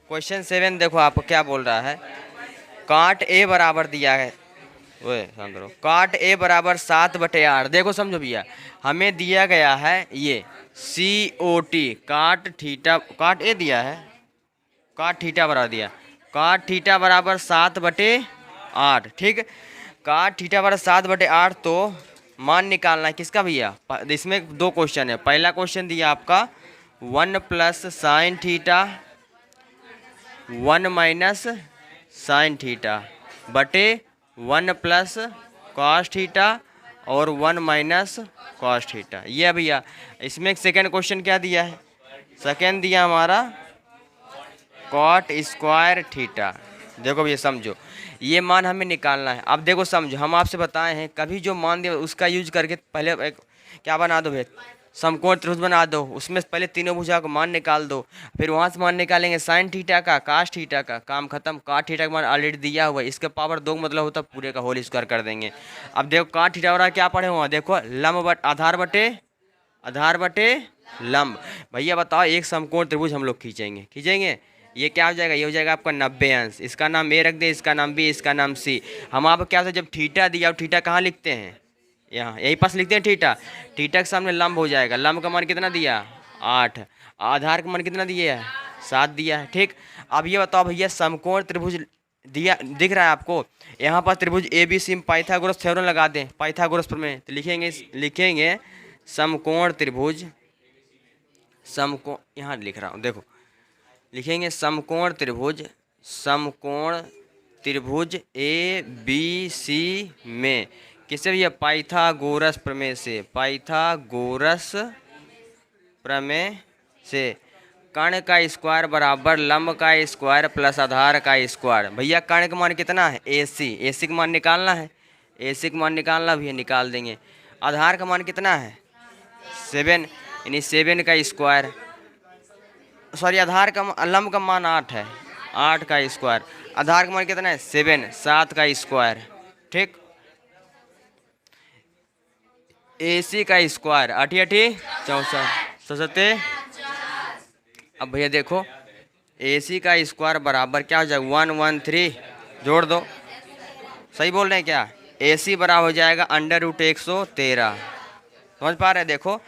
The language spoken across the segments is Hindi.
क्वेश्चन 7 देखो आपको क्या बोल रहा है। काट ए बराबर दिया है, ओए शांत रहो। काट ए बराबर 7/8। देखो समझो भैया, हमें दिया गया है ये COT, काट थीटा, काट ए दिया है, काट थीटा बराबर दिया, काट थीटा बराबर 7/8। ठीक, काट थीटा बराबर 7/8। तो मान निकालना है किसका भैया, इसमें दो क्वेश्चन है। पहला क्वेश्चन दिया आपका 1 plus sine theta 1 minus sine theta बटे 1 प्लस कॉस थीटा और 1 माइनस कॉस थीटा। ये है भैया। इसमें एक सेकेंड क्वेश्चन क्या दिया है, सेकेंड दिया हमारा कॉट स्क्वायर थीटा। देखो भैया समझो, ये मान हमें निकालना है। अब देखो समझो, हम आपसे बताए हैं कभी जो मान दिया उसका यूज करके पहले एक क्या बना दो भैया, समकोण त्रिभुज बना दो, उसमें पहले तीनों भुजा का मान निकाल दो, फिर वहाँ से मान निकालेंगे साइन थीटा का, काश थीटा का, काम खत्म। काट थीटा का मान ऑलरेडी दिया हुआ है, इसके पावर 2 मतलब होता पूरे का होल स्क्वायर कर देंगे। अब देखो काट थीटा वाला क्या पढ़े हुआ, देखो लंब बट आधार बटे लंब। भैया बताओ, एक समकोण त्रिभुज हम लोग खींचेंगे, ये क्या हो जाएगा, ये हो जाएगा आपका 90 अंश। इसका नाम ए रख दे, इसका नाम बी, इसका नाम सी। हम आपको क्या होता है, जब थीटा दिया, थीटा कहाँ लिखते हैं, यहाँ यही पास लिखते हैं थीटा। थीटा के सामने लंब हो जाएगा, लंब का मान कितना दिया 8, आधार का मान कितना दिया है 7 दिया है। ठीक, अब ये बताओ भैया, समकोण त्रिभुज दिया दिख रहा है आपको, यहाँ पर त्रिभुज ABC में पाइथागोरस थ्योरम लगा दें, पाइथागोरस प्रमेय। तो लिखेंगे समकोण त्रिभुज, समकोण, यहाँ लिख रहा हूँ देखो, लिखेंगे समकोण त्रिभुज ABC में किससे भैया, पाइथागोरस प्रमेय से, पाइथागोरस प्रमेय से कर्ण का स्क्वायर बराबर लंब का स्क्वायर प्लस आधार का स्क्वायर। भैया कर्ण का मान कितना है AC का मान निकालना है, AC का मान निकालना भैया निकाल देंगे। आधार का मान कितना है 7, यानी 7 का स्क्वायर, सॉरी आधार का, लंब का मान 8 है, 8 का स्क्वायर, आधार का मान कितना है 7, 7 का स्क्वायर। ठीक, AC का स्क्वायर 8 8 64 सते। अब भैया देखो, AC का स्क्वायर बराबर क्या हो जाएगा 113, जोड़ दो, सही बोल रहे हैं क्या, AC बराबर हो जाएगा √113। समझ पा रहे हैं, देखो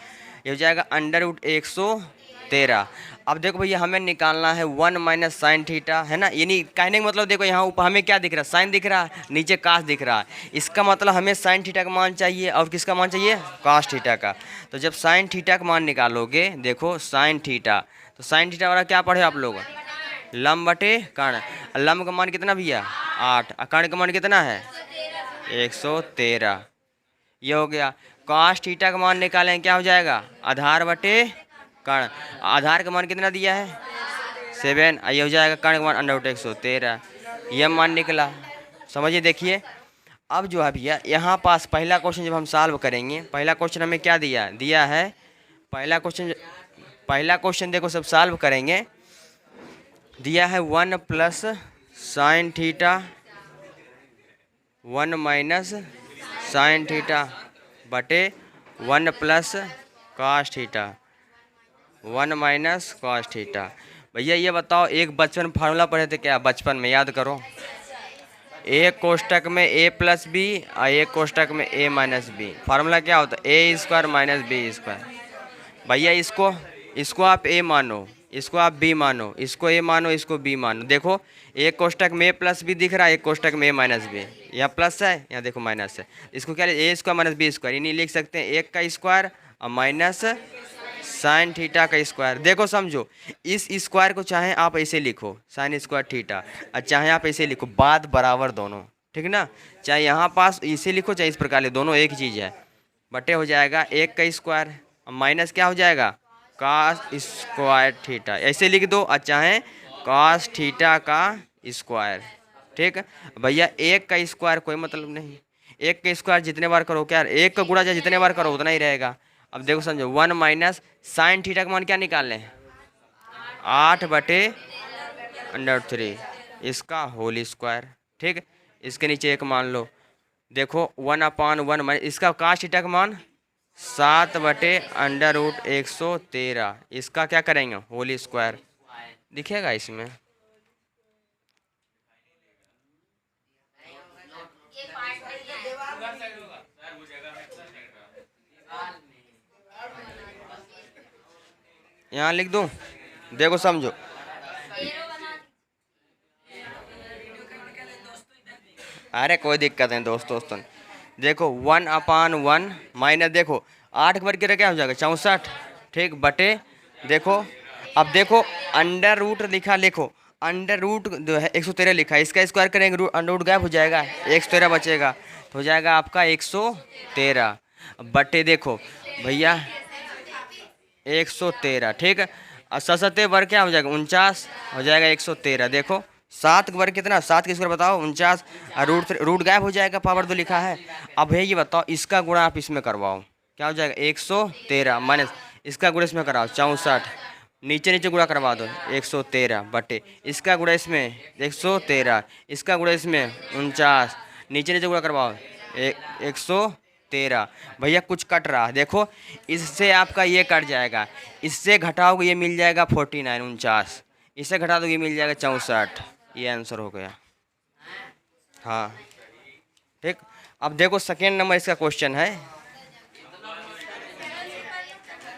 ये हो जाएगा √113। अब देखो भैया, हमें निकालना है 1 माइनस साइन थीटा, है ना। यानी कहने का मतलब देखो, यहाँ ऊपर हमें क्या दिख रहा है, साइन दिख रहा है, नीचे कास दिख रहा है। इसका मतलब हमें साइन थीटा का मान चाहिए, और किसका मान चाहिए, कास थीटा का। तो जब साइन थीटा का मान निकालोगे, देखो साइन थीटा, तो साइन थीटा वाला क्या पढ़े आप लोग, लंब बटे कर्ण। लंब का मान कितना भैया 8, कर्ण का मान कितना है 113। ये हो गया। काश थीटा का मान निकालें, क्या हो जाएगा, आधार बटे कर्ण। आधार का मान कितना दिया है 7, ये हो जाएगा कर्ण का मान √113। यह मान निकला, समझिए। देखिए अब जो है भैया, यहाँ पास पहला क्वेश्चन जब हम सॉल्व करेंगे, पहला क्वेश्चन हमें क्या दिया है, पहला क्वेश्चन देखो सब सॉल्व करेंगे, दिया है 1 plus sine theta 1 minus sine theta बटे 1 plus cos theta 1 minus cos theta. भैया ये बताओ, एक बचपन में फार्मूला पढ़े थे क्या, बचपन में याद करो, एक कोष्टक में A प्लस बी और एक कोष्टक में A माइनस बी। फार्मूला क्या होता है, A square minus B square. भैया इसको आप A मानो, इसको आप B मानो, इसको A मानो, इसको B मानो। देखो एक कोष्टक में A प्लस बी दिख रहा है, एक कोष्टक में A माइनस बी, यहाँ प्लस है, यहाँ देखो माइनस है। इसको क्या A square minus B square, यानी लिख सकते हैं 1 का स्क्वायर और माइनस साइन थीटा का स्क्वायर। देखो समझो, इस स्क्वायर को चाहे आप ऐसे लिखो साइन स्क्वायर थीटा, और चाहे आप ऐसे लिखो, बात बराबर दोनों, ठीक ना। चाहे यहाँ पास इसे लिखो, चाहे इस प्रकार लिखो, दोनों एक चीज़ है। बटे हो जाएगा 1 का स्क्वायर, माइनस क्या हो जाएगा कास स्क्वायर थीटा, ऐसे लिख दो, और चाहे कास थीटा का स्क्वायर। ठीक भैया, 1 का स्क्वायर कोई मतलब नहीं, 1 का स्क्वायर जितने बार करो, क्या 1 का गुणा जितने बार करो उतना ही रहेगा। अब देखो समझो, 1 माइनस साइन थीटा का मान क्या निकालने हैं 8/√3, इसका होल स्क्वायर। ठीक, इसके नीचे 1 मान लो, देखो 1/1 माइनस इसका कास थीटा का मान 7/√113, इसका क्या करेंगे होल स्क्वायर, दिखेगा इसमें। यहाँ लिख दूँ, देखो समझो। अरे कोई दिक्कत नहीं दोस्तों, देखो 1/1 माइनस, देखो 8 के वर्ग की क्या हो जाएगा 64, ठीक, बटे, देखो अब देखो अंडर रूट लिखा, लिखो अंडर रूट जो है 113 लिखा है, इसका स्क्वायर करेंगे अंडर रूट गायब हो जाएगा, 113 बचेगा, तो हो जाएगा आपका 113 बटे, देखो भैया 113, ठीक है। और सतते वर्ग क्या हो जाएगा 49, हो जाएगा 113, देखो 7 का वर्ग कितना, 7 के स्क्वायर बताओ 49, और रूट गायब हो जाएगा, पावर 2 लिखा है। अब है ये बताओ, इसका गुणा आप इसमें करवाओ, क्या हो जाएगा 113 माइनस इसका गुणा इसमें कराओ 64, नीचे नीचे गुणा करवा दो 113 बटे इसका गुणा इसमें 113, इसका गुणा इसमें 49, नीचे नीचे गुणा करवाओ 113। भैया कुछ कट रहा है, देखो इससे आपका ये कट जाएगा, इससे घटाओगे ये मिल जाएगा 49 49, इससे घटा दो ये मिल जाएगा 64, ये आंसर हो गया। हाँ ठीक, अब देखो सेकेंड नंबर इसका क्वेश्चन है।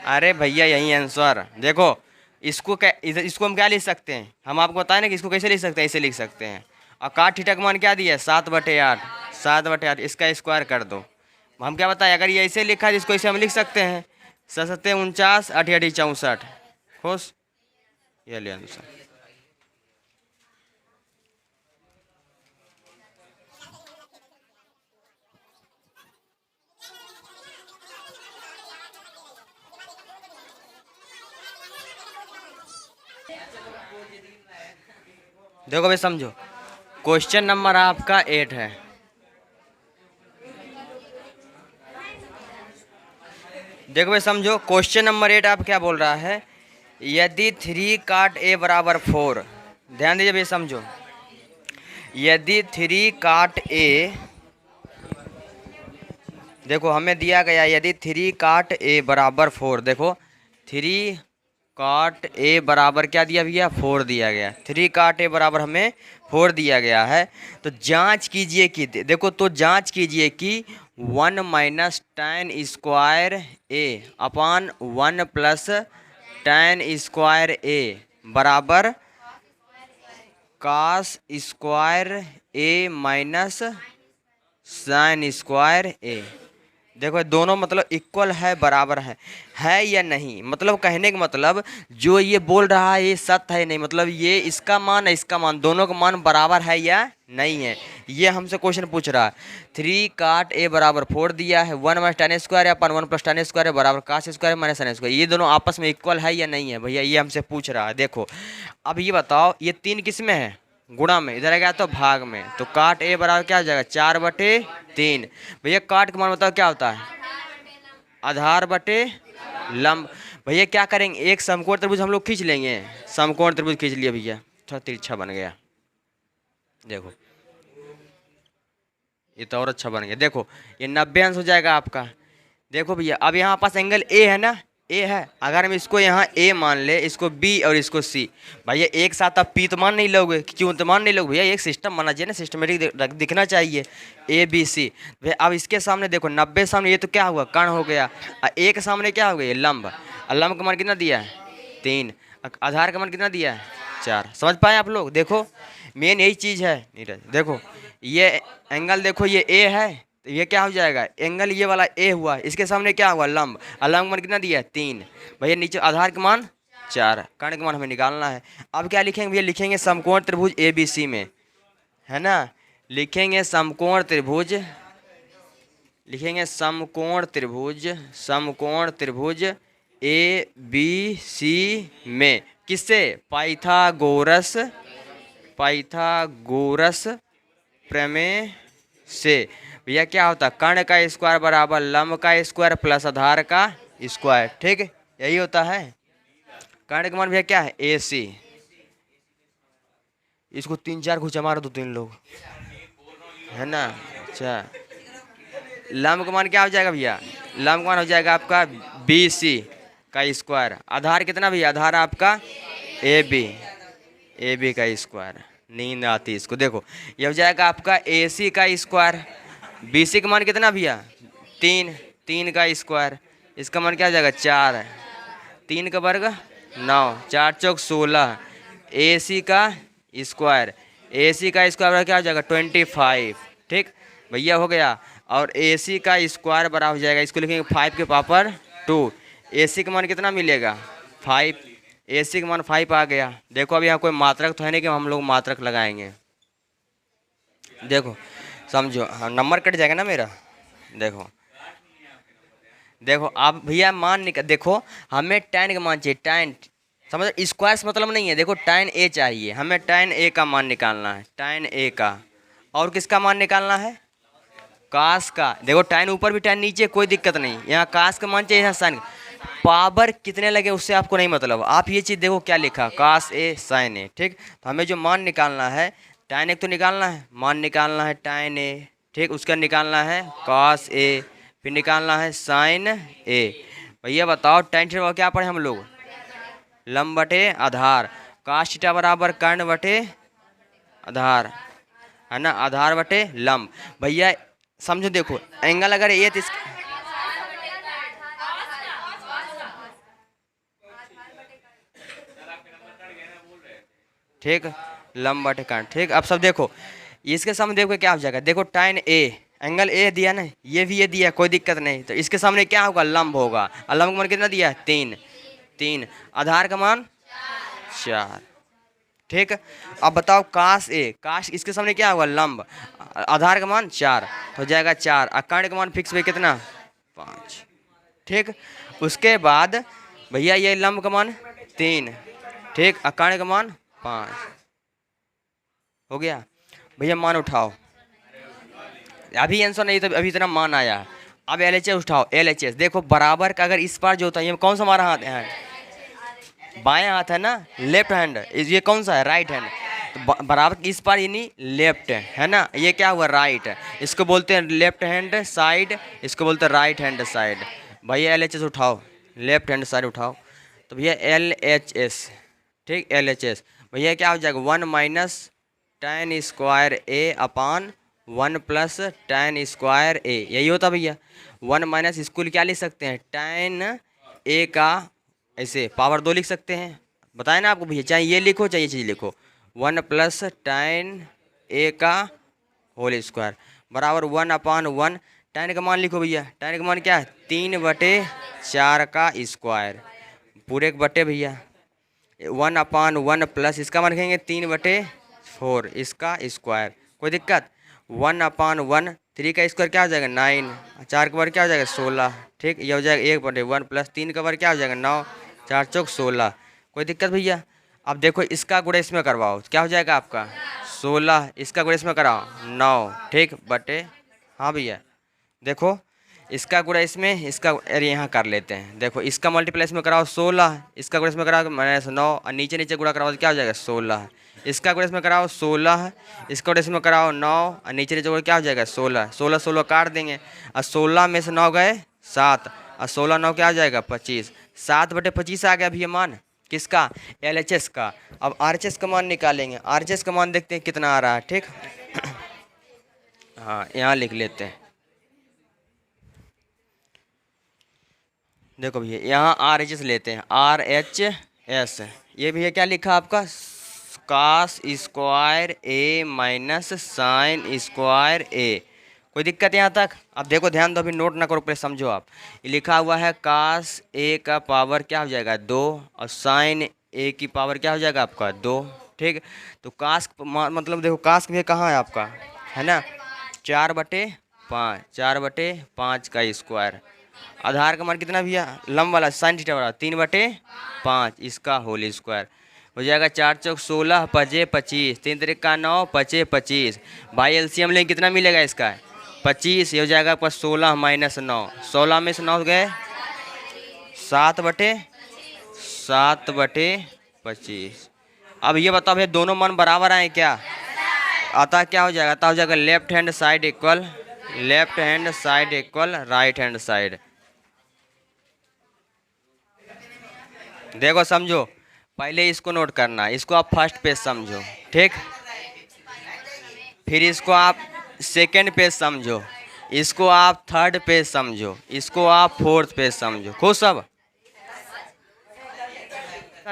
अरे भैया यही आंसर, देखो इसको क्या, इसको हम क्या लिख सकते हैं, हम आपको बताएं ना कि इसको कैसे लिख सकते हैं, ऐसे लिख सकते हैं। और काट थीटा का मान क्या दिया है 7/8, 7/8, इसका स्क्वायर कर दो। हम क्या बताएं, अगर ये ऐसे लिखा है इसको ऐसे हम लिख सकते हैं, 7 49 8 8 64, खुश, ये ले आंसर। देखो भाई समझो, क्वेश्चन नंबर आपका 8 है। देखो भाई समझो, क्वेश्चन नंबर 8 आप क्या बोल रहा है, यदि 3 काट a बराबर 4, ध्यान दीजिए भाई समझो, यदि 3 काट a, देखो हमें दिया गया यदि 3 काट a बराबर 4, देखो 3 काट a बराबर क्या दिया भैया 4 दिया गया, 3 काट a बराबर हमें 4 दिया गया है। तो जांच कीजिए कि, देखो तो जांच कीजिए कि 1 minus tan square a upon 1 plus tan square a बराबर cos square a minus sine square a। देखो दोनों मतलब इक्वल है, बराबर है या नहीं, मतलब कहने का मतलब जो ये बोल रहा है ये सत्य है नहीं, मतलब ये इसका मान है इसका मान, दोनों का मान बराबर है या नहीं है, ये हमसे क्वेश्चन पूछ रहा है। 3 काट a बराबर 4 दिया है, 1 माइनस tan स्क्वायर अपन 1 प्लस tan स्क्वायर बराबर cos square minus sine square, ये दोनों आपस में इक्वल है या नहीं है भैया, ये हमसे पूछ रहा है। देखो अब ये बताओ, ये 3 किस में है, गुणा में, इधर आ गया तो भाग में, तो काट a बराबर क्या हो जाएगा 4/3। भैया काट का मान बताओ क्या होता है, आधार बटे लंब। भैया क्या करेंगे, एक समकोण त्रिभुज हम लोग खींच लेंगे, समकोण त्रिभुज खींच लिया भैया, थोड़ा तिरछा बन गया, देखो ये तो और अच्छा बन गया, देखो ये 90 अंश हो जाएगा आपका। देखो भैया अब यहाँ पास एंगल ए है ना, ए है, अगर हम इसको यहाँ ए मान ले, इसको बी और इसको सी, भैया एक साथ आप पी तो मान नहीं लोगे, क्यों तो मान नहीं लोगे भैया, एक सिस्टम माना चाहिए ना, सिस्टमेटिक दिखना चाहिए, ए बी सी। भैया अब इसके सामने देखो 90 सामने, ये तो क्या हुआ कर्ण हो गया, और ए के सामने क्या हो गया लंब, और लंब का मान कितना दिया है 3, आधार का मान कितना दिया है 4। समझ पाए आप लोग, देखो मेन यही चीज़ है नीरज। देखो ये एंगल देखो ये ए है, तो ये क्या हो जाएगा एंगल ये वाला ए हुआ, इसके सामने क्या हुआ लंब, और लंब का मान कितना दिया है 3, भैया नीचे आधार का मान 4, कर्ण का मान हमें निकालना है। अब क्या लिखेंगे भैया, लिखेंगे समकोण त्रिभुज ए बी सी में, है ना, लिखेंगे समकोण त्रिभुज, लिखेंगे समकोण त्रिभुज, समकोण त्रिभुज ए बी सी में, किससे, पाइथागोरस, पाइथागोरस प्रमेय से। भैया क्या होता है, कर्ण का स्क्वायर बराबर लंब का स्क्वायर प्लस आधार का स्क्वायर, ठीक है यही होता है। कर्ण का मान भैया क्या है ए सी, इसको 3 4 घुचा मारो 2 3 लोग, है ना। अच्छा लंब का मान क्या हो जाएगा भैया, लंब का मान हो जाएगा आपका बी सी का स्क्वायर, आधार कितना भैया, आधार आपका ए बी का स्क्वायर, नींद आती इसको। देखो ये हो जाएगा आपका ए सी का स्क्वायर BC का मान कितना भैया 3, 3 का स्क्वायर, इसका मान क्या हो जाएगा 4 है, 3 का वर्ग 9, 4 चौक 16, AC का स्क्वायर, AC का स्क्वायर क्या हो जाएगा 25। ठीक भैया हो गया। और AC का स्क्वायर बराबर हो जाएगा, इसको लिखेंगे 5 के पावर 2। AC का मान कितना मिलेगा 5, AC का मान 5 आ गया। देखो अभी यहाँ कोई मात्रक तो है नहीं कि हम लोग मात्रक लगाएंगे। देखो समझो, हाँ नंबर कट जाएगा ना मेरा। देखो देखो आप भैया मान निकल, देखो हमें tan का मान चाहिए, tan समझ, स्क्वायर से मतलब नहीं है। देखो tan A चाहिए हमें, tan A का मान निकालना है, tan A का। और किसका मान निकालना है कास का। देखो tan ऊपर भी tan नीचे, कोई दिक्कत नहीं। यहाँ कास का मान चाहिए, यहाँ साइन। पावर कितने लगे उससे आपको नहीं मतलब, आप ये चीज़ देखो क्या लिखा कास A साइन A। ठीक, तो हमें जो मान निकालना है tan एक तो निकालना है, मान निकालना है tan A। ठीक, उसका निकालना है कास A, फिर निकालना है साइन A। भैया बताओ tan थीटा क्या पढ़े हम लोग, लंब बटे आधार। कास थीटा बराबर कर्ण बटे आधार, है ना, आधार बटे लंब। भैया समझो, देखो एंगल अगर ये तो ठीक, लंब बटे कर्ण। ठीक, अब सब देखो इसके सामने देखो क्या हो जाएगा। देखो tan A, एंगल A दिया ना, ये भी ये दिया, कोई दिक्कत नहीं। तो इसके सामने क्या होगा लंब होगा। और लंब का मान कितना दिया है 3, 3, आधार का मान 4। ठीक, अब बताओ काश A, काश इसके सामने क्या होगा लंब, आधार का मान 4 हो जाएगा 4, और कर्ण का मान फिक्स पे कितना 5। ठीक, उसके बाद भैया ये लंब का मान 3, ठीक, और कर्ण का मान 5 हो गया। भैया मान उठाओ, अभी आंसर नहीं तो अभी इतना मान आया। अब LHS उठाओ, LHS देखो बराबर का अगर इस पार जो होता है, ये कौन सा हमारा हाथ है, बायां हाथ है ना, लेफ्ट हैंड। ये कौन सा है राइट हैंड। तो बराबर इस पार यानी लेफ्ट है ना, ये क्या हुआ राइट है। इसको बोलते हैं लेफ्ट हैंड साइड, इसको बोलते हैं राइट हैंड साइड। भैया LHS उठाओ, लेफ्ट हैंड साइड उठाओ। तो भैया LHS, ठीक, LHS भैया क्या हो जाएगा 1 minus tan square A upon 1 plus tan square A, यही होता भैया। 1 माइनस इसको क्या लिख सकते हैं tan A का ऐसे पावर 2 लिख सकते हैं, बताए ना आपको भैया, चाहे ये लिखो चाहे ये चीज़ लिखो। 1 प्लस tan A का होल स्क्वायर बराबर 1 अपान 1, tan का मान लिखो भैया, tan का मान क्या है 3/4 का स्क्वायर, पूरे एक बटे भैया 1 अपान 1 प्लस इसका मान लिखेंगे 3/4 इसका स्क्वायर, कोई दिक्कत। 1 अपान 1, 3 का स्क्वायर क्या हो जाएगा 9, 4 का वर्ग क्या हो जाएगा 16। ठीक, ये हो जाएगा 1/1 प्लस 3 का वर्ग क्या हो जाएगा 9, 4 चौक 16, कोई दिक्कत भैया। अब देखो इसका गुणा इसमें करवाओ, क्या हो जाएगा आपका 16, इसका गुणा इसमें कराओ 9, ठीक बटे, हाँ भैया देखो इसका गुणा इसमें, इसका अरे यहाँ कर लेते हैं। देखो इसका मल्टीप्लाई इसमें कराओ 16, इसका गुणा इसमें कराओ -9, और नीचे नीचे गुणा कराओ तो क्या हो जाएगा 16। इसका गुणा इसमें कराओ 16, इसका गुणा इसमें कराओ 9, और नीचे नीचे गुणा क्या हो जाएगा 16, 16 16 काट देंगे, और 16 में से 9 गए 7, और 16 9 क्या हो जाएगा 25, 7/25 आ गया भैया मान किसका LHS का। अब RHS का मान निकालेंगे, RHS का मान देखते हैं कितना आ रहा है। ठीक, हाँ यहाँ लिख लेते हैं। देखो भैया यहाँ RHS लेते हैं, RHS ये भैया क्या लिखा आपका cos square A minus sine square A, कोई दिक्कत यहाँ तक। अब देखो ध्यान दो, अभी नोट ना करो पहले समझो आप। ये लिखा हुआ है कास A का पावर क्या हो जाएगा 2, और साइन A की पावर क्या हो जाएगा आपका 2। ठीक, तो कास मतलब देखो कास भैया कहाँ है आपका, है ना 4/5, 4/5 का स्क्वायर, आधार का मान कितना भैया लंब वाला साइन थीटा वाला 3/5 इसका होल स्क्वायर हो जाएगा 4 चौक 16, 5 25, 3 3 9, 5 25। भाई LCM लेंगे कितना मिलेगा इसका 25, ये हो जाएगा आपका 16 माइनस 9, 16 में से 9 गए 7/25। अब ये बताओ भैया दोनों मान बराबर आए क्या, अतः क्या हो जाएगा, अतः हो जाएगा left hand side equal right hand side. देखो समझो, पहले इसको नोट करना, इसको आप फर्स्ट पेज समझो, ठीक, फिर इसको आप सेकंड पेज समझो, इसको आप थर्ड पेज समझो, इसको आप फोर्थ पेज समझो। खुश सब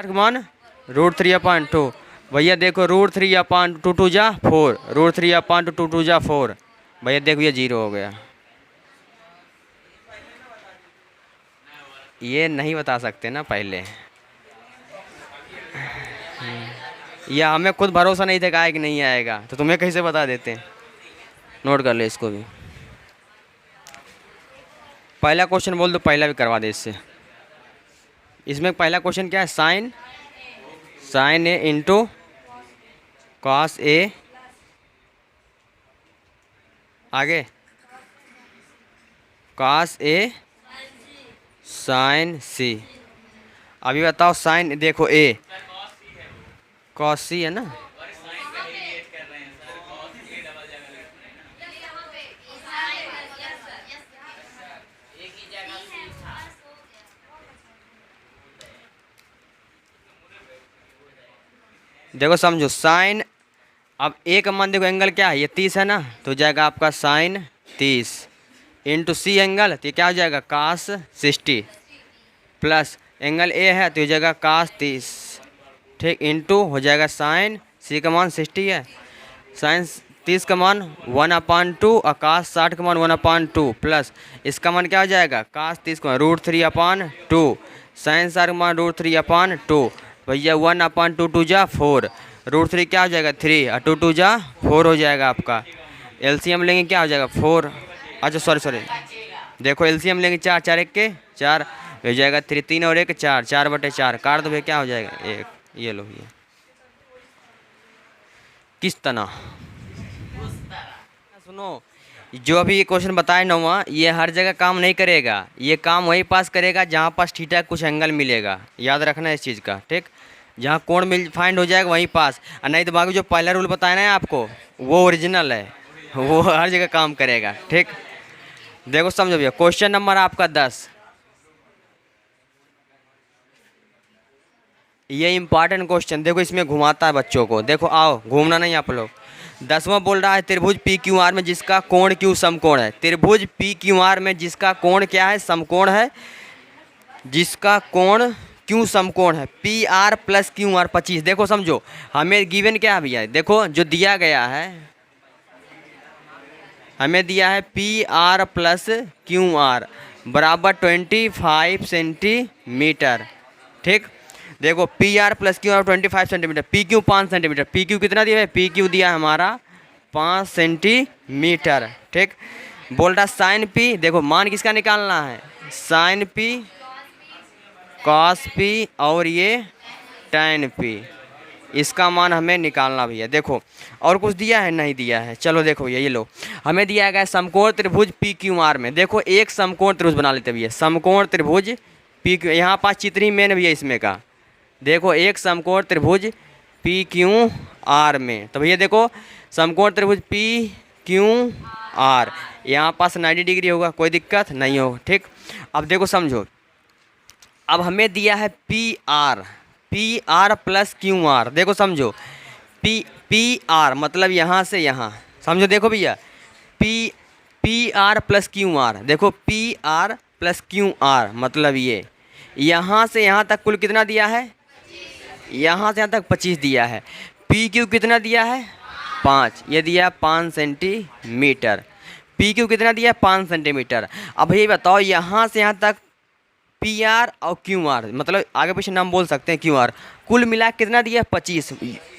मान √3/2। भैया देखो √3/2 टू जा 4, √3/2 टू जा 4। भैया देखो ये 0 हो गया। ये नहीं बता सकते ना पहले, या हमें खुद भरोसा नहीं था कि आएगा कि नहीं आएगा, तो तुम्हें कैसे बता देते। नोट कर ले इसको भी। पहला क्वेश्चन बोल दो, पहला भी करवा दे इससे। इसमें पहला क्वेश्चन क्या है, sign A into cos A, आगे कॉस ए साइन सी। अभी बताओ साइन, देखो ए कॉस सी है ना, देखो समझो साइन। अब ए का मान देखो, एंगल क्या है, ये 30 है ना, तो जाएगा आपका साइन 30 इंटू सी एंगल, तो ये क्या हो जाएगा कास 60, प्लस एंगल ए है तो ये जाएगा कास 30, ठीक, इंटू हो जाएगा साइन सी का मान 60 है, साइन 30 का मान 1/2 और कास 60 का मान 1/2, प्लस इसका मान क्या हो जाएगा कास 30 का मान √3/2, साइन 60 का मान √3/2। भैया 1/2 टू जा 4, √3 क्या हो जाएगा 3 और 2 टू जा 4 हो जाएगा आपका। एलसीएम लेंगे क्या हो जाएगा 4, अच्छा सॉरी देखो एलसीएम लेंगे 4 4 1 के 4 हो जाएगा 3 3 और 1 4, 4/4 काट दो भैया क्या हो जाएगा 1। ये लो भैया, किस तरह सुनो, जो अभी ये क्वेश्चन बताए नौवा, ये हर जगह काम नहीं करेगा, ये काम वहीं पास करेगा जहाँ पास थीटा कुछ एंगल मिलेगा, याद रखना इस चीज़ का, ठीक। जहाँ कोण मिल फाइंड हो जाएगा वहीं पास, और नहीं तो बाकी जो पहला रूल बताया ना आपको वो ओरिजिनल है, वो हर जगह काम करेगा, ठीक। देखो समझो भैया, क्वेश्चन नंबर आपका 10, ये इंपॉर्टेंट क्वेश्चन। देखो इसमें घुमाता है बच्चों को, देखो आओ घूमना नहीं आप लोग। 10वां बोल रहा है त्रिभुज पी क्यू आर में जिसका कोण क्यू समकोण है। त्रिभुज पी क्यू आर में जिसका कोण क्या है, समकोण है, जिसका कोण क्यू समकोण है, P R plus Q are 25। देखो समझो हमें गिवन क्या है भैया, देखो जो दिया गया है हमें दिया है P R plus Q are बराबर 25 सेंटीमीटर, ठीक। देखो P R plus Q are 25 centimetre, P Q 5 centimetre, P Q कितना दिया है, पी क्यू दिया है हमारा 5 सेंटीमीटर, ठीक। बोल रहा साइन पी, देखो मान किसका निकालना है, साइन पी कॉस पी और ये टैन पी, इसका मान हमें निकालना भैया। देखो और कुछ दिया है नहीं दिया है, चलो देखो भैया ये लो, हमें दिया गया समकोण त्रिभुज पी क्यू आर में। देखो एक समकोण त्रिभुज बना लेते भैया, समकोण त्रिभुज पी क्यू, यहाँ पास चित्र ही मेन भैया इसमें का। देखो एक समकोण त्रिभुज पी क्यू आर में, तो भैया देखो समकोण त्रिभुज पी क्यू आर यहाँ पास 90 डिग्री होगा, कोई दिक्कत नहीं होगा, ठीक। अब देखो समझो, अब हमें दिया है P R plus Q R. देखो समझो पी आर मतलब यहाँ से यहाँ, समझो देखो भैया P R plus Q R, देखो P R plus Q R मतलब ये यहाँ से यहाँ तक कुल कितना दिया है, यहाँ से यहाँ तक 25 दिया है। पी क्यू कितना दिया है 5, ये दिया 5 सेंटीमीटर। पी क्यू कितना दिया 5 सेंटीमीटर। अब ये बताओ यहाँ से यहाँ तक पी आर और क्यू आर मतलब आगे पीछे नाम बोल सकते हैं, क्यू आर कुल मिला कितना दिया 25,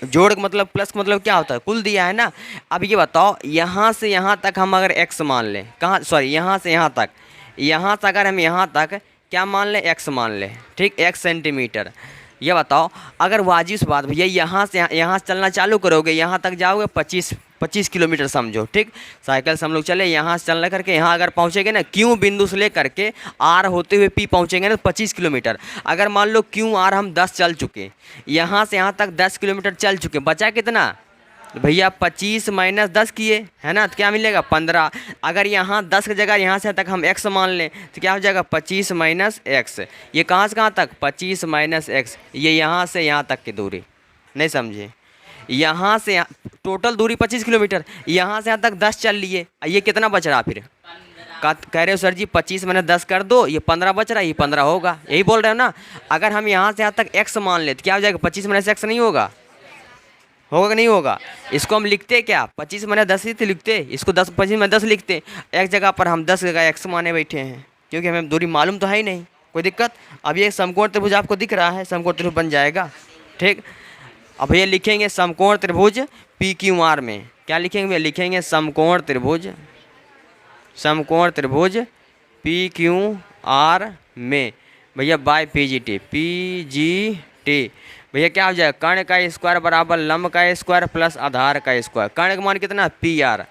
जोड़ मतलब प्लस मतलब क्या होता है कुल दिया है ना। अब ये बताओ यहाँ से यहाँ तक हम अगर x मान लें, कहाँ सॉरी यहाँ से यहाँ तक, यहाँ से अगर हम यहाँ तक क्या मान लें x मान लें, ठीक, x सेंटीमीटर। ये बताओ अगर वाजिब सी बात भैया यहाँ से चलना चालू करोगे, यहाँ तक जाओगे 25 किलोमीटर समझो, ठीक। साइकिल से हम लोग चले यहाँ से चलने करके यहाँ अगर पहुँचेंगे ना क्यू बिंदु से ले करके आर होते हुए पी पहुँचेंगे ना 25 किलोमीटर। अगर मान लो क्यू आर हम 10 चल चुके, यहाँ से यहाँ तक 10 किलोमीटर चल चुके, बचा कितना भैया 25 माइनस 10 किए है ना, तो क्या मिलेगा 15। अगर यहाँ 10 की जगह यहाँ से तक हम x मान लें तो क्या हो जाएगा 25 माइनस एक्स। ये कहाँ से कहाँ तक 25 माइनस एक्स, ये यहाँ से यहाँ तक की दूरी, नहीं समझे। यहाँ से टोटल दूरी 25 किलोमीटर, यहाँ से यहाँ तक 10 चल लिए, ये कितना बच रहा फिर? कह रहे हो सर जी 25 मैंने 10 कर दो, ये 15 बच रहा है, ये 15 होगा, यही बोल रहे हो ना। अगर हम यहाँ से यहाँ तक x मान ले तो क्या हो जाएगा? 25 मैंने से x नहीं होगा? होगा कि नहीं होगा? इसको हम लिखते क्या? 25 मैंने 10 ही तो लिखते, इसको 25 में 10 लिखते, एक जगह पर हम 10 जगह x माने बैठे हैं, क्योंकि हमें दूरी मालूम तो है ही नहीं। कोई दिक्कत? अब ये समकोण त्रिभुज आपको दिख रहा है, समकोण त्रिभुज बन जाएगा। ठीक, अब ये लिखेंगे समकोण त्रिभुज पी क्यू आर में, क्या लिखेंगे भैया? लिखेंगे समकोण त्रिभुज, समकोण त्रिभुज पी क्यू आर में भैया बाय पीजीटी, पीजीटी भैया क्या हो जाएगा? कर्ण का स्क्वायर बराबर लंब का स्क्वायर प्लस आधार का स्क्वायर। कर्ण का मान कितना? पी आर,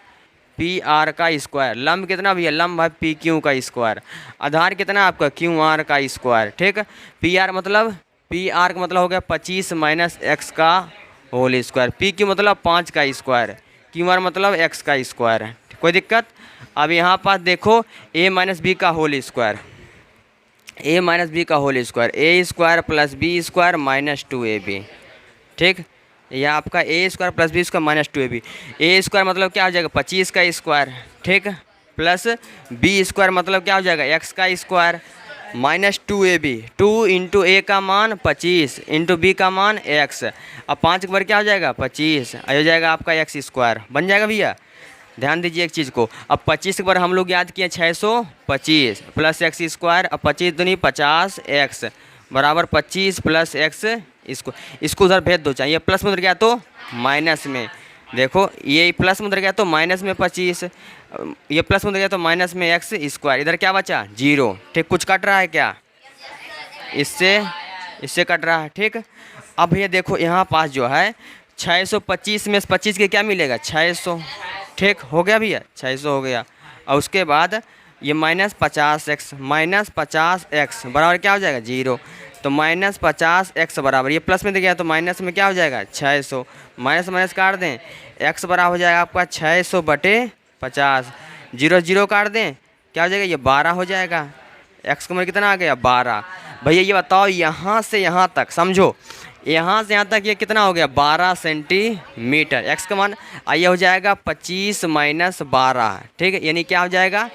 पी आर का स्क्वायर। लंब कितना भैया? लंब है पी क्यू का स्क्वायर। आधार कितना आपका? क्यू आर का स्क्वायर। ठीक, पी आर मतलब, पी आर का मतलब हो गया 25 माइनस एक्स का होल स्क्वायर। पी क्यू मतलब 5 का स्क्वायर, क्यू आर मतलब एक्स का स्क्वायर है। कोई दिक्कत? अब यहाँ पास देखो ए माइनस बी का होल स्क्वायर, ए माइनस बी का whole square, A square plus B square minus 2ab। ठीक, यह आपका A square plus B square minus 2ab। A square मतलब क्या हो जाएगा? 25 का स्क्वायर, ठीक, प्लस बी स्क्वायर मतलब क्या हो जाएगा? एक्स का स्क्वायर माइनस 2ab। 2 इंटू ए का मान 25 इंटू बी का मान एक्स। अब 5 के बार क्या हो जाएगा? 25, हो जाएगा आपका एक्स स्क्वायर। बन जाएगा भैया? ध्यान दीजिए एक चीज़ को, अब 25 के बार हम लोग याद किए 625 प्लस एक्स स्क्वायर। अब 25 दूनी 50 एक्स बराबर 25 प्लस एक्स, इसको उधर भेज दो, चाहिए प्लस में उधर गया तो माइनस में। देखो ये प्लस में उधर गया तो माइनस में 25, ये प्लस में उधर गया तो माइनस में एक्स स्क्वायर। इधर क्या बचा? 0। ठीक, कुछ कट रहा है क्या? इससे कट रहा है। ठीक, अब भैया देखो यहाँ पास जो है 625 में 25 के क्या मिलेगा? 600। ठीक, हो गया भैया? 600 हो गया। और उसके बाद ये माइनस 50x, माइनस 50x बराबर क्या हो जाएगा? 0। तो माइनस 50x बराबर, ये प्लस में दे गया तो माइनस में क्या हो जाएगा? 600। माइनस माइनस काट दें, x बराबर हो जाएगा आपका 600/50। 0 0 काट दें, क्या हो जाएगा? ये 12 हो जाएगा। x का मान कितना आ गया? 12। भैया ये बताओ यहाँ से यहाँ तक, समझो यहाँ से यहाँ तक ये कितना हो गया? 12 सेंटीमीटर। x का मान आइए हो जाएगा 25 माइनस 12। ठीक है, यानी क्या हो जाएगा?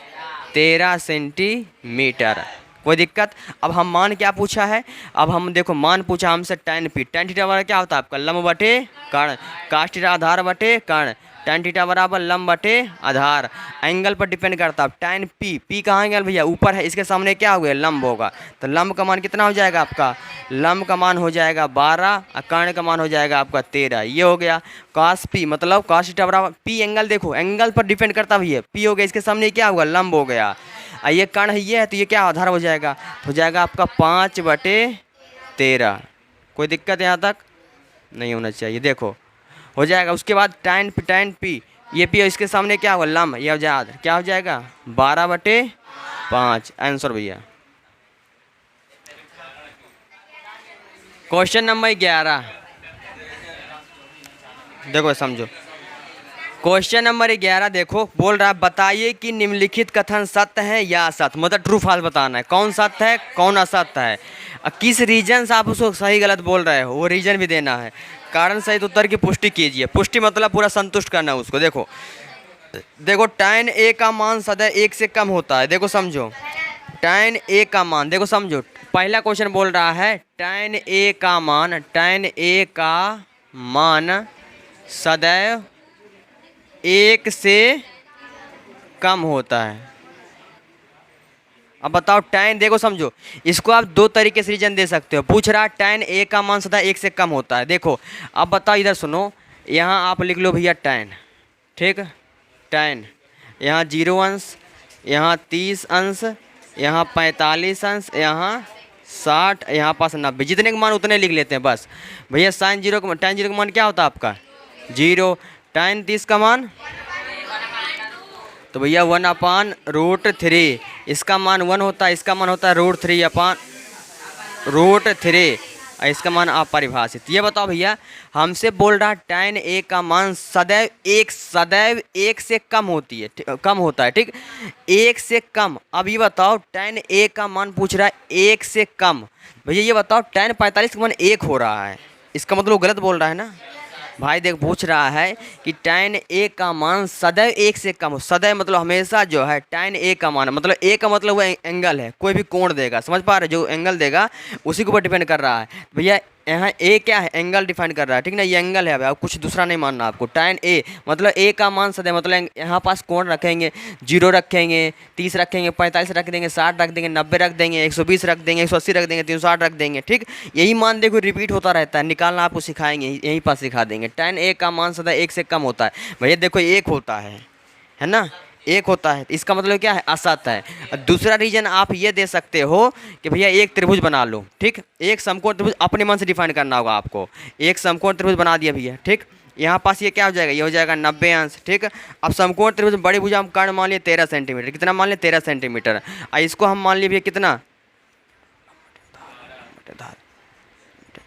13 सेंटीमीटर। कोई दिक्कत? अब हम मान क्या पूछा है? अब हम देखो मान पूछा हमसे tan p, tan थीटा बराबर क्या होता है आपका? लंब बटे कर्ण, cos थीटा आधार बटे कर्ण, tan थीटा बराबर लंब बटे आधार। एंगल पर डिपेंड करता है। tan p, p कहाँ एंगल भैया? ऊपर है, इसके सामने क्या हो गया? लंब होगा। तो लंब का मान कितना हो जाएगा आपका? लंब का मान हो जाएगा 12 और कर्ण का मान हो जाएगा आपका 13। ये हो गया cos p, मतलब cos थीटा बराबर p एंगल, देखो एंगल पर डिपेंड करता भैया, p हो गया, इसके सामने क्या होगा? लंब हो गया। ये कर्ण है, ये है, तो ये क्या आधार हो जाएगा? हो जाएगा आपका 5/13। कोई दिक्कत यहाँ तक नहीं होना चाहिए। देखो हो जाएगा। उसके बाद tan p, ये p इसके सामने क्या होगा? लंब, ये हो जाएगा क्या हो जाएगा? 12/5 आंसर भैया। क्वेश्चन नंबर 11 देखो, समझो क्वेश्चन नंबर 11 देखो, बोल रहा है बताइए कि निम्नलिखित कथन सत्य है या असत्य, मतलब ट्रू फॉल्स बताना है, कौन सत्य है कौन असत्य है। किस रीजन से आप उसको सही गलत बोल रहे हो वो रीजन भी देना है। कारण सहित उत्तर की पुष्टि कीजिए। पुष्टि मतलब पूरा संतुष्ट करना है उसको। देखो tan a का मान सदैव 1 से कम होता है। देखो समझो tan a का मान, देखो समझो पहला क्वेश्चन बोल रहा है tan a का मान सदैव 1 से कम होता है। अब बताओ tan, देखो समझो इसको आप दो तरीके से रीजन दे सकते हो। पूछ रहा tan a का मान सदा 1 से कम होता है। देखो अब बताओ, इधर सुनो, यहाँ आप लिख लो भैया tan, ठीक, tan यहाँ 0 अंश, यहाँ 30 अंश, यहाँ 45 अंश, यहाँ 60, यहाँ पास 90, जितने का मान उतने लिख लेते हैं बस भैया। tan 0 का मान क्या होता है आपका? 0। tan 30 का मान तो भैया 1/√3, इसका मान 1 होता है, इसका मान होता है √3, इसका मान अपरिभाषित। ये बताओ भैया, हमसे बोल रहा tan a का मान सदैव 1 से कम होता है, ठीक, 1 से कम। अब ये बताओ tan a का मान पूछ रहा है 1 से कम। भैया ये बताओ tan 45 का मान 1 हो रहा है, इसका मतलब गलत बोल रहा है ना। भाई देख पूछ रहा है कि tan a का मान सदैव एक से कम हो। सदैव मतलब हमेशा जो है tan a का मान, मतलब a का मतलब वो एंगल है, कोई भी कोण देगा, समझ पा रहे, जो एंगल देगा उसी के ऊपर डिपेंड कर रहा है भैया। यहाँ a क्या है, एंगल डिफाइन कर रहा है, ठीक ना, ये एंगल है, अब कुछ दूसरा नहीं मानना आपको। tan a मतलब a का मान सदैव, मतलब यहाँ पास कोण रखेंगे, 0 रखेंगे, 30 रखेंगे, 45 रख देंगे, 60 रख देंगे, 90 रख देंगे, 120 रख देंगे, 180 रख देंगे, 360 रख देंगे, ठीक। यही मान देखो रिपीट होता रहता है, निकालना आपको सिखाएंगे, यहीं पास सिखा देंगे। tan a का मान सदा एक से कम होता है भैया, देखो एक होता है ना, एक होता है, इसका मतलब क्या है, असत है। दूसरा रीजन आप ये दे सकते हो कि भैया एक त्रिभुज बना लो, ठीक, एक समकोण त्रिभुज अपने मन से डिफाइन करना होगा आपको। एक समकोण त्रिभुज बना दिया भैया, ठीक, यहाँ पास ये क्या हो जाएगा, ये हो जाएगा 90 अंश, ठीक। अब समकोण त्रिभुज बड़ी भुजा हम कर्ण मान लिए 13 सेंटीमीटर, कितना मान लिए 13 सेंटीमीटर, और इसको हम मान लिए भैया कितना,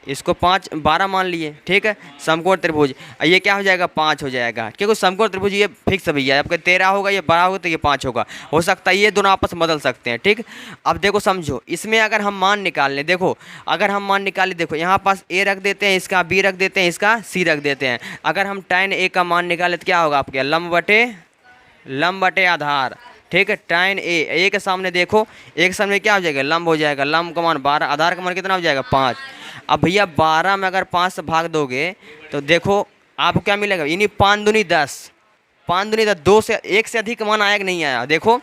इसको 12 मान लिए, ठीक है। समकोण त्रिभुज ये क्या हो जाएगा, 5 हो जाएगा, क्योंकि समकोण त्रिभुज ये फिक्स है भैया, आपका 13 होगा, ये 12 होगा तो ये 5 होगा, हो सकता है ये दोनों आपस में बदल सकते हैं, ठीक। अब देखो समझो, इसमें अगर हम मान निकाल लें, देखो अगर हम मान निकालें, देखो यहाँ पास a रख देते हैं, इसका b रख देते हैं, इसका c रख देते हैं। अगर हम tan a का मान निकालें तो क्या होगा आपके, लंब बटे आधार, ठीक है। tan a के सामने देखो, एक के सामने क्या हो जाएगा, लंब हो जाएगा, लंब का मान 12, आधार का मान कितना हो जाएगा 5। अब भैया 12 में अगर 5 से भाग दोगे तो देखो आपको क्या मिलेगा, यानी 5 दूनी 10, 5 दूनी 10, 2 से 1 से अधिक मान आया कि नहीं आया, देखो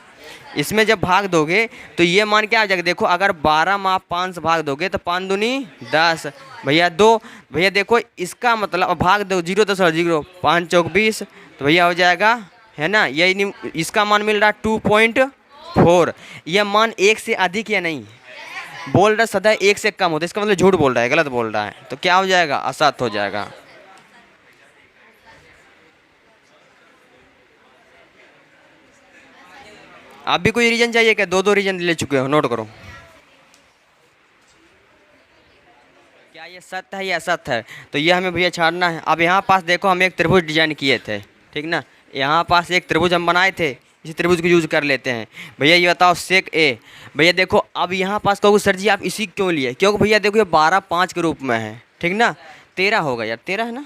इसमें जब भाग दोगे तो ये मान क्या आ जाएगा, देखो अगर 12 में आप 5 से भाग दोगे तो 5 दूनी 10 भैया 2, भैया देखो इसका मतलब भाग दो, 0 10 और 0, 5 चौक 20, तो भैया हो जाएगा, है ना, ये इसका मान मिल रहा है 2.4। यह मान 1 से अधिक या नहीं बोल रहा है, सदा 1 से कम होता है, इसका मतलब झूठ बोल रहा है, गलत बोल रहा है, तो क्या हो जाएगा, असत हो जाएगा। आप भी कोई रीजन चाहिए क्या, 2 रीजन ले चुके हो, नोट करो। क्या ये सत्य है या असत्य है, तो ये हमें भैया छाड़ना है। अब यहाँ पास देखो हम एक त्रिभुज डिजाइन किए थे, ठीक ना, यहाँ पास एक त्रिभुज हम बनाए थे, इसी त्रिभुज को यूज कर लेते हैं भैया। ये बताओ सेक ए, भैया देखो अब यहाँ पास कहोगे सर जी आप इसी क्यों लिए, क्योंकि भैया देखो ये 12 5 के रूप में है, ठीक ना, 13 होगा यार, 13 है ना,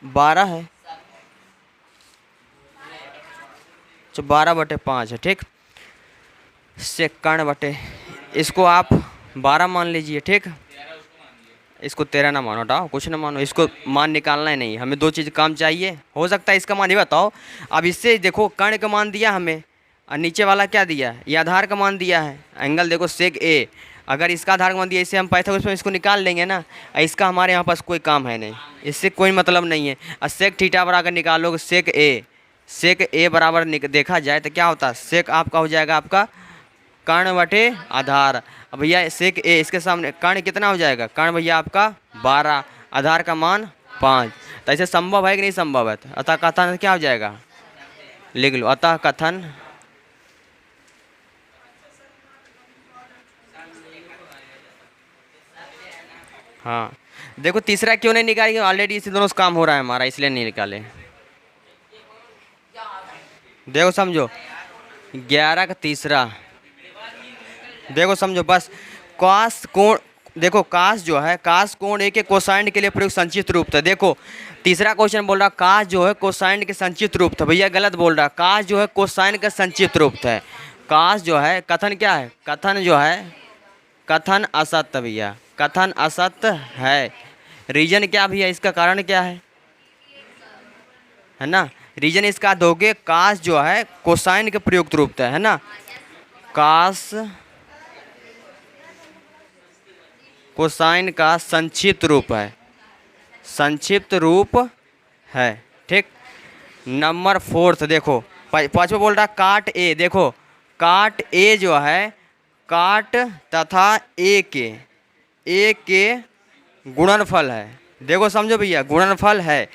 12 है, तो 12/5 है, ठीक। सेक कर्ण बटे, इसको आप 12 मान लीजिए, ठीक, इसको 13 ना मानो, हटाओ कुछ ना मानो, इसको मान निकालना ही नहीं, हमें 2 चीज़ काम चाहिए, हो सकता है इसका मान, ये बताओ। अब इससे देखो कर्ण का मान दिया हमें, और नीचे वाला क्या दिया, ये आधार का मान दिया है, एंगल देखो सेक ए, अगर इसका आधार का मान दिया, इससे हम पाइथागोरस में इसको निकाल लेंगे ना, इसका हमारे यहाँ पास कोई काम है नहीं, इससे कोई मतलब नहीं है। और सेक थीटा बराबर निकालोगे सेक ए बराबर देखा जाए तो क्या होता है, सेक आपका हो जाएगा आपका कर्ण बटे आधार। अब भैया सेक ए, इसके सामने कर्ण कितना हो जाएगा, कर्ण भैया आपका 12, आधार का मान 5, तो ऐसे संभव है कि नहीं संभव है, अतः कथन क्या हो जाएगा, लिख लो, अतः कथन हाँ। देखो तीसरा क्यों नहीं निकालेंगे, ऑलरेडी इसी दोनों से काम हो रहा है हमारा, इसलिए नहीं निकाले। देखो समझो 11 का तीसरा, देखो समझो बस, कास कोण, देखो कास जो है, कास कोण ए के कोसाइन के लिए प्रयुक्त संचित रूप था। देखो तीसरा क्वेश्चन बोल रहा कास जो है कोसाइन के संचित रूप था, भैया गलत बोल रहा, कास जो है कोसाइन का संचित रूप था। कास जो है, कथन क्या है, कथन जो है, कथन असत्य भैया, कथन असत्य है। रीजन क्या भैया, इसका कारण क्या है ना, रीजन इसका दोगे, कास जो है कोसाइन के प्रयुक्त रूप था, है ना, कास कोसाइन का संक्षिप्त रूप है, संक्षिप्त रूप है, ठीक। नंबर 4 देखो, पांचवा बोल रहा काट ए, देखो काट ए जो है, काट तथा ए के गुणनफल है, देखो समझो भैया गुणनफल है।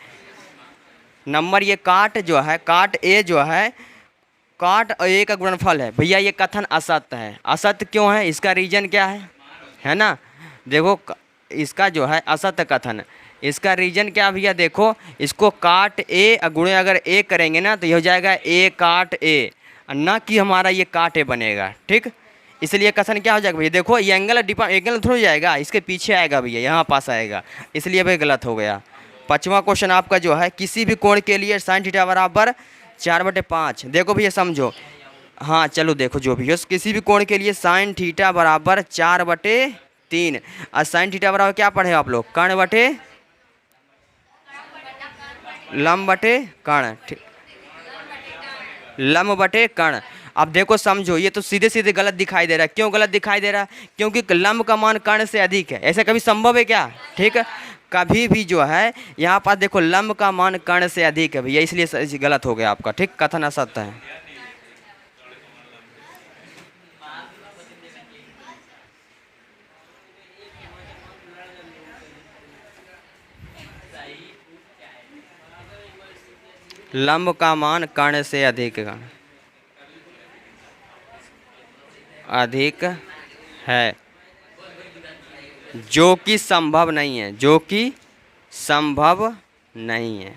नंबर ये काट जो है, काट ए जो है, काट ए का गुणनफल है भैया, ये कथन असत्य है। असत्य क्यों है, इसका रीजन क्या है ना, देखो इसका जो है असत्य कथन, इसका रीजन क्या भैया, देखो इसको काट ए गुणे अगर ए करेंगे ना तो ये हो जाएगा ए काट ए, ना कि हमारा ये काट ए बनेगा, ठीक। इसलिए कथन क्या हो जाएगा भैया, देखो ये एंगल एंगल थोड़ा जाएगा, इसके पीछे आएगा भैया, यहाँ पास आएगा, इसलिए भाई गलत हो गया। 5वां क्वेश्चन आपका जो है, किसी भी कोण के लिए साइन थीटा बराबर 4/5। देखो भैया समझो, हाँ चलो देखो जो भी हो, किसी भी कोण के लिए साइन थीटा बराबर 4/3 और साइन थीटा बराबर क्या पढ़े आप लोग, कर्ण बटे लंब बटे कर्ण, लंब बटे कर्ण। अब देखो समझो, ये तो सीधे सीधे गलत दिखाई दे रहा है। क्यों गलत दिखाई दे रहा है? क्योंकि लंब का मान कर्ण से अधिक है। ऐसा कभी संभव है क्या? ठीक है, कभी भी जो है यहाँ पास देखो लंब का मान कर्ण से अधिक है भैया, इसलिए गलत हो गया आपका। ठीक, कथन असत्य है। लंब का मान कर्ण से अधिक है, जो कि संभव नहीं है, जो कि संभव नहीं है।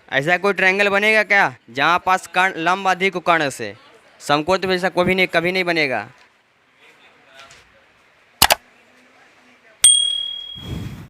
ऐसा कोई ट्रायंगल बनेगा क्या जहाँ पास कर्ण लंब अधिक कर्ण से? समकोण तो ऐसा कभी नहीं, कभी नहीं बनेगा।